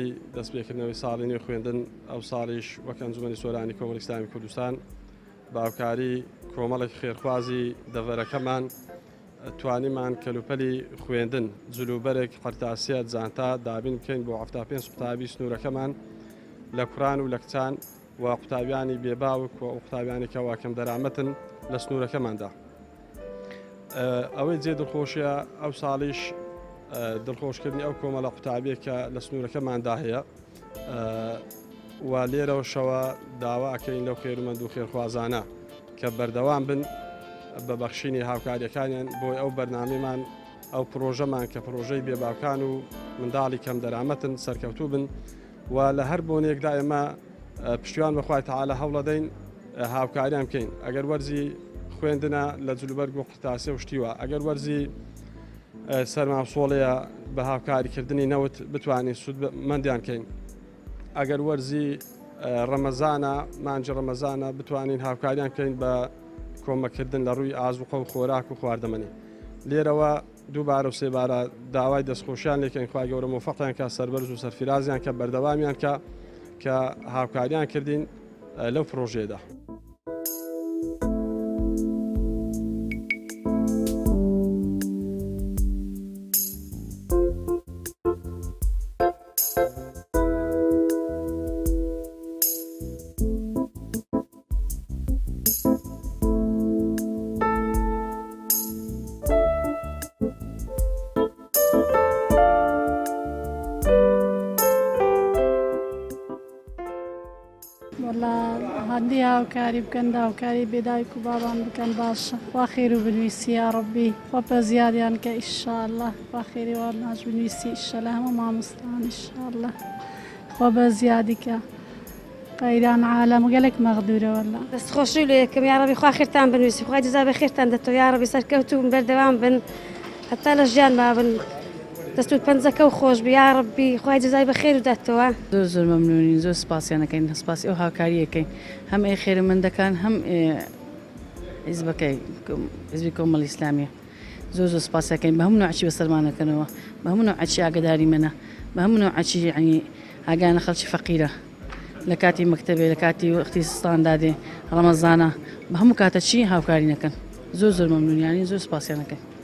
هەڵمەتی دەستپێکردنەوەی ساڵی نوێ خوێندن ئەو ساڵیش وەک ئەنجومەنی سۆرانی کۆمەڵی ئیسلامی کوردستان باوکاری کۆمەڵێک خێرخوازی دەڤەرەکەمان توانیمان کەلوپەلی خوێندن جلوبەرێک قەرتاسیە جانتا دابین بکەین بۆ 75 قوتابی سنوورەکەمان لە قورآن و لە کچان و قوتابیانی بێباوک و قوتابیانی کە واکەم دەرامەتن لە سنوورەکەماندا. ئەوەی جێ دڵخۆشیە ئەو ساڵیش دڵخۆشکردنی ئەو کۆمەڵە قوتابیە کە لە سنوورەکەماندا هەیە و لێرەوەشەوە داواکەین لەو خێرمەند و خێرخوازانە کە بەردەوام بن بە بەخشینی هاوکاریەکانیان بۆی ئەو بەرنامەمان ئەو پرۆژەمان کە پرۆژەی بێباوکان و منداڵی کەم دەرامەتن سەرکەوتوو بن و لە هەر بۆنێکدا ئێمە پشتیوان بەخوای تەعالە هەوڵەدەین هاوکاریان بکەین. ئەگەر وەرزی خوێندنە لە جلوبەرگ و قوتاسیە و شتیوە، ئەگەر وەرزی سەرماوسۆڵەیە بە هاوکاریکردنی نەوت بتوانین سودمەندیان کەین. ئەگەر وەرزی ڕەمەزانە مانجی ڕەمەزانە بتوانین هاوکاریان بکەین بە کۆمەکردن لە ڕووی ئازوقە و خۆراک و خواردەمەنی. لێرەوە دووبارە و سێبارە داوای دەستخۆشیان لێکەین خوای گەورە موفەقیان کە سەربەرز و سەرفرازیان کە بەردەوامیان کە هاوکاریان کردین لەو پرۆژێدا. هەندی هاوکاری بکەن هاوکاری بێدایک و بابان بکەن باشە. خوا خێر و بنویسی یا ڕەبی، خوا پە زیادیان کە ئیشاءالله، خوا خێری وا ناش بنویسی ئیشەڵە هەموو مامۆستان ئیشاءالله، خوا بە زیادی کە قەیران عالەم گەلێک مەغدورە وەڵا. دەستخۆشی لێ یەکەم یا ڕەبی خوا خێرتان بنویسی، خوا جەزا بە خێرتان دەتەوە یا ڕەبی، سەرکەوتوو بن بەردەوام بن هەتا لە ژیان بابن دەست و پەنجەکە و خۆش بی یا ڕەبی، خوای جەزای بە خێر و دەتەوە. زۆر مەمنونین، زۆر سپاسیانەکەین، سپاسی ئەو هاوکاریەکەین هەم ئێ خێرمەندەکان هەم حیزبەکەی حیزبی کۆمەڵی ئیسلامیە زۆر سپاسیەکەین بە هەموو نوعچی بەسەرمانەکەنەوە، بە هەموو نوعچی ئاگداری منە، بە هەموو نوعچی یعنی ئاگانە خەڵکی فەقیرە لە کاتی مەکتەبێ لە کاتی اختصاصدان دادێ ڕەمەزانە بە هەموو کاتە چی هاوکاری نەکەن. زۆر مەمنونیانی زۆر سپاسیانەکەین.